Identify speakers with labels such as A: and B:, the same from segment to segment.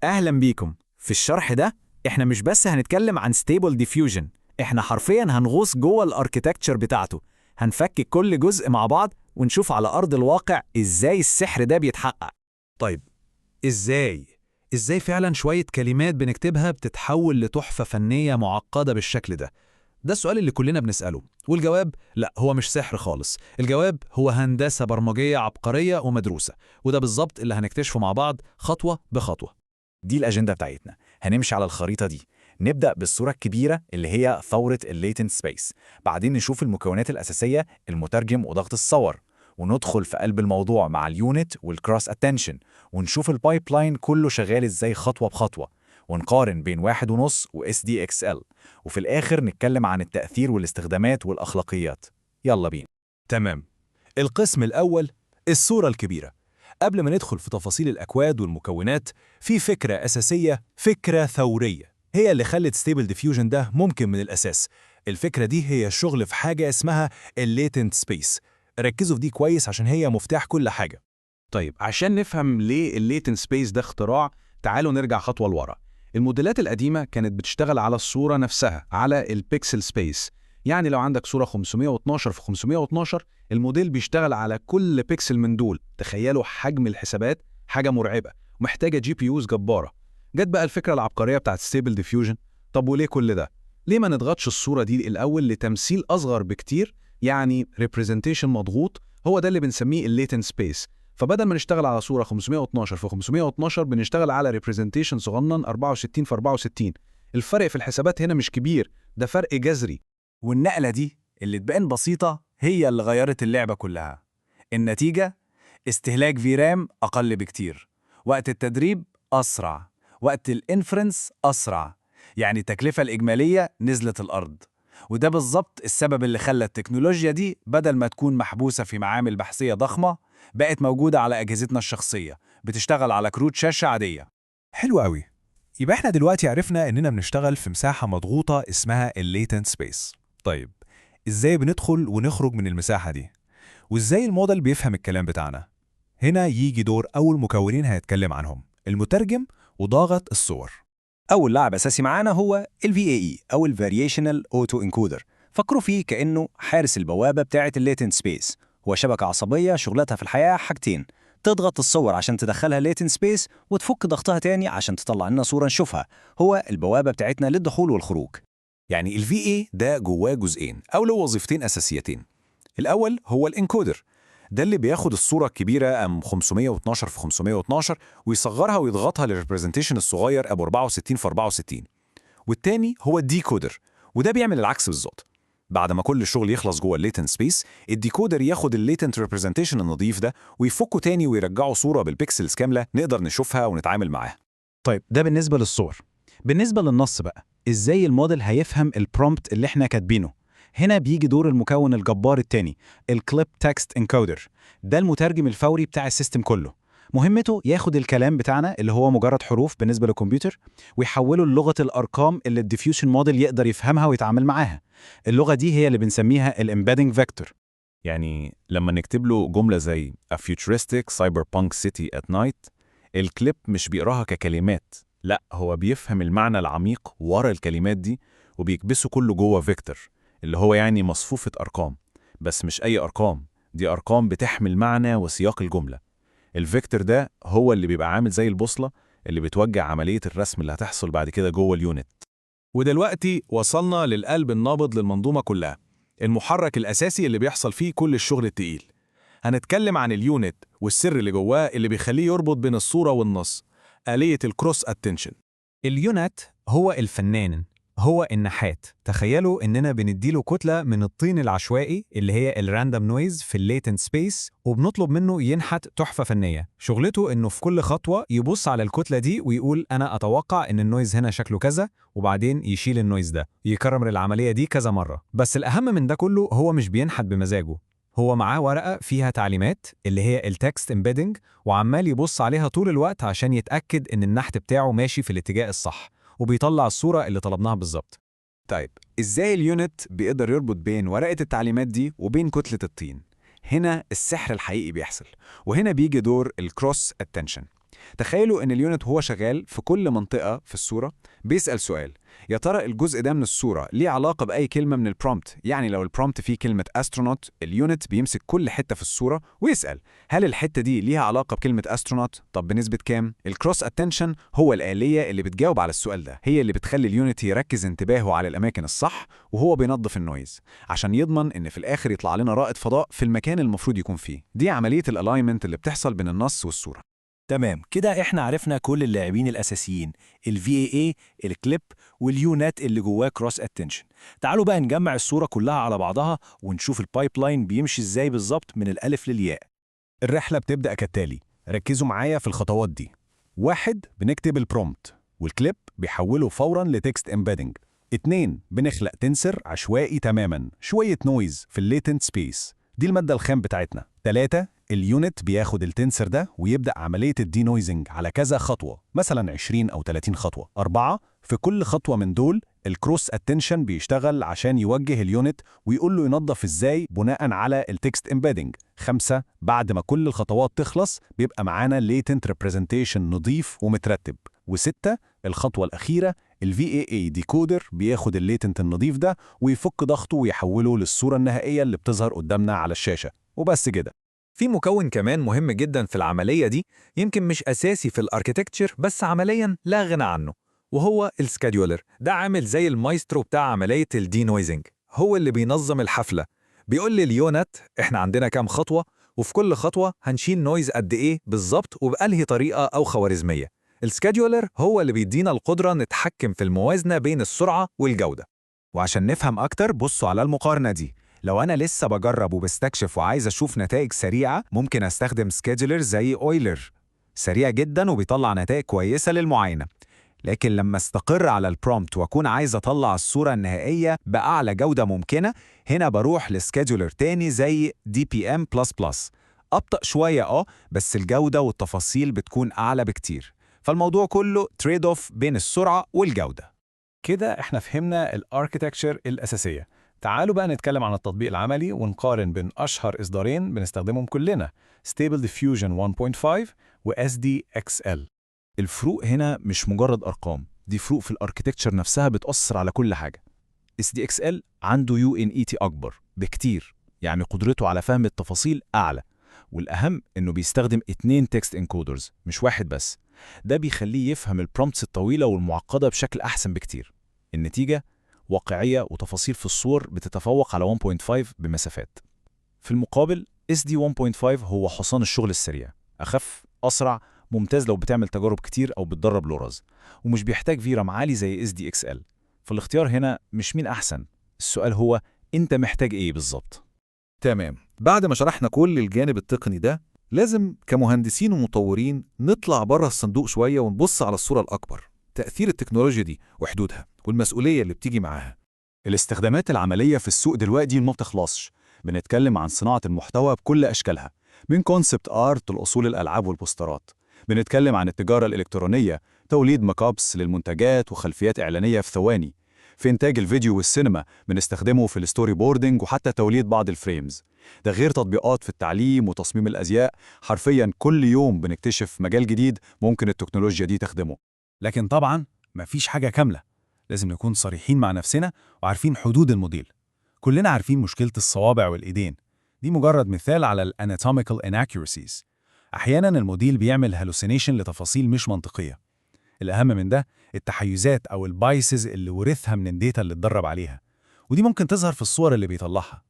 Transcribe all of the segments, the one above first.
A: أهلا بيكم. في الشرح ده إحنا مش بس هنتكلم عن Stable Diffusion، إحنا حرفيا هنغوص جوه الأركيتكتشر بتاعته، هنفك كل جزء مع بعض ونشوف على أرض الواقع إزاي السحر ده بيتحقق.
B: طيب، إزاي؟ إزاي فعلا شوية كلمات بنكتبها بتتحول لتحفة فنية معقدة بالشكل ده؟ ده السؤال اللي كلنا بنسأله، والجواب لا، هو مش سحر خالص. الجواب هو هندسة برمجية عبقرية ومدروسة، وده بالظبط اللي هنكتشفه مع بعض خطوة بخطوة.
C: دي الأجندة بتاعتنا، هنمشي على الخريطة دي. نبدأ بالصورة الكبيرة اللي هي ثورة الليتنت سبيس، بعدين نشوف المكونات الأساسية، المترجم وضغط الصور، وندخل في قلب الموضوع مع اليونت والكروس اتنشن، ونشوف البايب لاين كله شغال ازاي خطوة بخطوة، ونقارن بين 1.5 و SDXL، وفي الآخر نتكلم عن التأثير والاستخدامات والأخلاقيات. يلا بينا.
B: تمام. القسم الأول، الصورة الكبيرة. قبل ما ندخل في تفاصيل الأكواد والمكونات، في فكرة أساسية، فكرة ثورية، هي اللي خلت ستيبل ديفيوجن ده ممكن من الأساس. الفكرة دي هي الشغل في حاجة اسمها الليتنت سبيس. ركزوا في دي كويس عشان هي مفتاح كل حاجة.
D: طيب، عشان نفهم ليه الليتن سبيس ده اختراع، تعالوا نرجع خطوة لورا. الموديلات القديمة كانت بتشتغل على الصورة نفسها، على البيكسل سبيس. يعني لو عندك صورة 512 في 512، الموديل بيشتغل على كل بيكسل من دول. تخيلوا حجم الحسابات، حاجة مرعبة ومحتاجة جي بي يوز جبارة. جت بقى الفكرة العبقرية بتاعت ستيبل ديفيوجن. طب وليه كل ده؟ ليه ما نضغطش الصورة دي الأول لتمثيل أصغر بكتير، يعني ريبريزنتيشن مضغوط؟ هو ده اللي بنسميه الليتن سبيس. فبدل ما نشتغل على صورة 512 في 512، بنشتغل على ريبريزنتيشن صغنن 64 في 64. الفرق في الحسابات هنا مش كبير، ده فرق جذري.
C: والنقلة دي اللي تبان بسيطة هي اللي غيرت اللعبة كلها. النتيجة: استهلاك فيرام أقل بكتير، وقت التدريب أسرع، وقت الانفرنس أسرع، يعني التكلفة الإجمالية نزلت الأرض. وده بالظبط السبب اللي خلى التكنولوجيا دي بدل ما تكون محبوسة في معامل بحثية ضخمة، بقت موجودة على أجهزتنا الشخصية، بتشتغل على كروت شاشة عادية.
B: حلو قوي. يبقى احنا دلوقتي عرفنا اننا بنشتغل في مساحة مضغوطة اسمها الليتنت سبيس. طيب، ازاي بندخل ونخرج من المساحة دي؟ وازاي الموديل بيفهم الكلام بتاعنا؟ هنا يجي دور أول مكونين هنتكلم عنهم، المترجم وضاغط الصور.
E: أول لاعب أساسي معانا هو ال VAE أو ال Variational Auto Encoder. فكروا فيه كأنه حارس البوابة بتاعة ال Latent Space. هو شبكة عصبية شغلتها في الحياة حاجتين: تضغط الصور عشان تدخلها Latent Space، وتفك ضغطها تاني عشان تطلع لنا صورة نشوفها. هو البوابة بتاعتنا للدخول والخروج.
B: يعني ال VA ده جواه جزئين أو له وظيفتين أساسيتين. الأول هو الانكودر، ده اللي بياخد الصورة الكبيرة أم 512 في 512 ويصغرها ويضغطها للريبريزنتيشن الصغير أبو 64 في 64. والتاني هو الديكودر، وده بيعمل العكس بالظبط. بعد ما كل الشغل يخلص جوه الليتنت سبيس، الديكودر ياخد الليتنت ريبريزنتيشن النظيف ده ويفكه تاني ويرجعه صورة بالبيكسلز كاملة نقدر نشوفها ونتعامل معاها.
A: طيب، ده بالنسبة للصور. بالنسبة للنص بقى، إزاي الموديل هيفهم البرومبت اللي إحنا كاتبينه؟ هنا بيجي دور المكون الجبار التاني، الكليب تكست انكودر. ده المترجم الفوري بتاع السيستم كله. مهمته ياخد الكلام بتاعنا اللي هو مجرد حروف بالنسبة للكمبيوتر، ويحوله للغة الأرقام اللي الديفيوشن موديل يقدر يفهمها ويتعامل معاها. اللغة دي هي اللي بنسميها الامبيدنج فيكتور.
C: يعني لما نكتب له جملة زي A futuristic cyberpunk city at night، الكليب مش بيقراها ككلمات، لا، هو بيفهم المعنى العميق ورا الكلمات دي وبيكبسه كله جوه فيكتور، اللي هو يعني مصفوفة أرقام. بس مش أي أرقام، دي أرقام بتحمل معنى وسياق الجملة. الفيكتور ده هو اللي بيبقى عامل زي البوصلة اللي بتوجه عملية الرسم اللي هتحصل بعد كده جوه اليونت.
B: ودلوقتي وصلنا للقلب النابض للمنظومة كلها، المحرك الأساسي اللي بيحصل فيه كل الشغل التقيل. هنتكلم عن اليونت والسر اللي جواه اللي بيخليه يربط بين الصورة والنص، آلية الكروس اتنشن.
A: اليونت هو الفنان، هو النحات. تخيلوا إننا بنديله كتلة من الطين العشوائي اللي هي الراندوم نويز في الليتنت سبيس، وبنطلب منه ينحت تحفة فنية. شغلته إنه في كل خطوة يبص على الكتلة دي ويقول أنا أتوقع إن النويز هنا شكله كذا، وبعدين يشيل النويز ده، يكرر العملية دي كذا مرة. بس الأهم من ده كله، هو مش بينحت بمزاجه. هو معاه ورقة فيها تعليمات اللي هي التكست امبيدنج، وعمال يبص عليها طول الوقت عشان يتأكد إن النحت بتاعه ماشي في الاتجاه الصح، وبيطلع الصورة اللي طلبناها بالظبط.
C: طيب، إزاي اليونت بيقدر يربط بين ورقة التعليمات دي وبين كتلة الطين؟ هنا السحر الحقيقي بيحصل، وهنا بيجي دور الكروس اتنشن.
B: تخيلوا إن اليونت هو شغال في كل منطقة في الصورة بيسأل سؤال، يا ترى الجزء ده من الصورة ليه علاقة بأي كلمة من البرومبت؟ يعني لو البرومبت فيه كلمة أسترونوت، اليونت بيمسك كل حتة في الصورة ويسأل هل الحتة دي ليها علاقة بكلمة أسترونوت؟ طب بنسبة كام؟ الكروس اتنشن هو الآلية اللي بتجاوب على السؤال ده، هي اللي بتخلي اليونت يركز انتباهه على الأماكن الصح وهو بينظف النويز، عشان يضمن إن في الآخر يطلع لنا رائد فضاء في المكان المفروض يكون فيه. دي عملية الألاينمنت اللي بتحصل بين النص والصورة.
E: تمام، كده احنا عرفنا كل اللاعبين الأساسيين، ال VAA، الكليب، واليونت اللي جواه كروس اتنشن. تعالوا بقى نجمع الصورة كلها على بعضها ونشوف البايبلاين بيمشي ازاي بالظبط من الألف للياء.
A: الرحلة بتبدأ كالتالي، ركزوا معايا في الخطوات دي. 1. بنكتب البرومبت والكليب بيحوله فوراً لتكست امبيدنج. 2. بنخلق تنسر عشوائي تماماً، شوية نويز في الليتنت سبيس، دي المادة الخام بتاعتنا. 3. اليونت بياخد التنسر ده ويبدأ عملية الدينويزنج على كذا خطوة، مثلا 20 أو 30 خطوة. 4. في كل خطوة من دول الكروس اتنشن بيشتغل عشان يوجه اليونت ويقول له ينظف ازاي بناء على التكست امبيدنج. 5. بعد ما كل الخطوات تخلص بيبقى معانا latent representation نظيف ومترتب. و6. الخطوة الأخيرة ال VAA ديكودر بياخد الليتنت النظيف ده ويفك ضغطه ويحوله للصورة النهائية اللي بتظهر قدامنا على الشاشة، وبس كده.
F: في مكون كمان مهم جدا في العملية دي، يمكن مش أساسي في الاركيتكتشر بس عمليا لا غنى عنه، وهو السكادولر. ده عامل زي المايسترو بتاع عملية الدينويزنج، هو اللي بينظم الحفلة. بيقول لليونت احنا عندنا كام خطوة، وفي كل خطوة هنشيل نويز قد ايه بالظبط وبأنهي طريقة أو خوارزمية. السكادولر هو اللي بيدينا القدرة نتحكم في الموازنة بين السرعة والجودة.
A: وعشان نفهم أكتر بصوا على المقارنة دي. لو أنا لسه بجرب وبستكشف وعايز أشوف نتائج سريعة، ممكن أستخدم سكيدولر زي أويلر، سريع جدا وبيطلع نتائج كويسة للمعاينة. لكن لما استقر على البرومبت وأكون عايز أطلع الصورة النهائية بأعلى جودة ممكنة، هنا بروح لسكيدولر تاني زي DPM++. أبطأ شوية بس الجودة والتفاصيل بتكون أعلى بكتير، فالموضوع كله تريد اوف بين السرعة والجودة. كده احنا فهمنا الاركيتكتشر الأساسية. تعالوا بقى نتكلم عن التطبيق العملي ونقارن بين أشهر إصدارين بنستخدمهم كلنا، Stable Diffusion 1.5 و SDXL.
C: الفروق هنا مش مجرد أرقام، دي فروق في الاركيتكتشر نفسها بتأثر على كل حاجة. SDXL عنده UNET أكبر بكتير، يعني قدرته على فهم التفاصيل أعلى، والأهم إنه بيستخدم 2 تكست انكودرز مش واحد بس. ده بيخليه يفهم البرومبتس الطويلة والمعقدة بشكل أحسن بكتير. النتيجة واقعية وتفاصيل في الصور بتتفوق على 1.5 بمسافات. في المقابل SD 1.5 هو حصان الشغل السريع، أخف، أسرع، ممتاز لو بتعمل تجارب كتير أو بتدرب لورز، ومش بيحتاج فيرام عالي زي SDXL. فالاختيار هنا مش مين أحسن، السؤال هو أنت محتاج إيه بالظبط.
G: تمام، بعد ما شرحنا كل الجانب التقني ده، لازم كمهندسين ومطورين نطلع بره الصندوق شوية ونبص على الصورة الأكبر، تأثير التكنولوجيا دي وحدودها والمسؤولية اللي بتيجي معاها.
B: الاستخدامات العملية في السوق دلوقتي ما بتخلصش. بنتكلم عن صناعة المحتوى بكل أشكالها، من كونسبت آرت لأصول الألعاب والبوسترات. بنتكلم عن التجارة الإلكترونية، توليد ماكابس للمنتجات وخلفيات إعلانية في ثواني. في إنتاج الفيديو والسينما بنستخدمه في الستوري بوردنج وحتى توليد بعض الفريمز. ده غير تطبيقات في التعليم وتصميم الأزياء. حرفياً كل يوم بنكتشف مجال جديد ممكن التكنولوجيا دي تخدمه.
A: لكن طبعاً مفيش حاجة كاملة، لازم نكون صريحين مع نفسنا وعارفين حدود الموديل. كلنا عارفين مشكلة الصوابع والإيدين، دي مجرد مثال على ال anatomical inaccuracies. أحياناً الموديل بيعمل hallucination لتفاصيل مش منطقية. الأهم من ده التحيزات أو البايسز اللي ورثها من الداتا اللي اتدرب عليها، ودي ممكن تظهر في الصور اللي بيطلعها.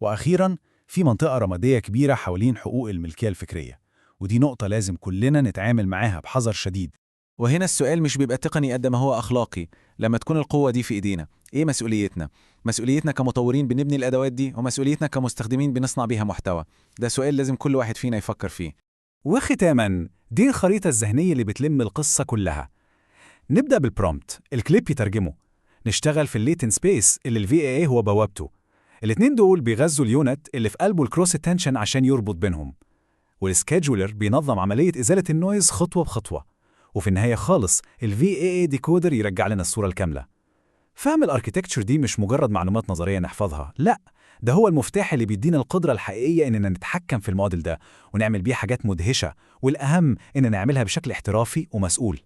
A: وأخيراً في منطقة رمادية كبيرة حوالين حقوق الملكية الفكرية، ودي نقطة لازم كلنا نتعامل معاها بحذر شديد.
F: وهنا السؤال مش بيبقى تقني قد ما هو أخلاقي. لما تكون القوة دي في إيدينا، إيه مسؤوليتنا؟ مسؤوليتنا كمطورين بنبني الأدوات دي، ومسؤوليتنا كمستخدمين بنصنع بيها محتوى. ده سؤال لازم كل واحد فينا يفكر فيه.
A: وختاماً دي الخريطة الذهنية اللي بتلم القصة كلها. نبدأ بالبرومبت، الكليب يترجمه. نشتغل في الليتن سبيس اللي ال VAA هو بوابته. الاتنين دول بيغذوا اليونت اللي في قلبه الكروس اتنشن عشان يربط بينهم. والسكيدجولر بينظم عملية إزالة النويز خطوة بخطوة. وفي النهاية خالص ال VAA ديكودر يرجع لنا الصورة الكاملة. فهم الاركيتكتشر دي مش مجرد معلومات نظرية نحفظها، لا،
H: ده هو المفتاح اللي بيدينا القدرة الحقيقية إننا نتحكم في الموديل ده ونعمل بيه حاجات مدهشة، والأهم إننا نعملها بشكل احترافي ومسؤول.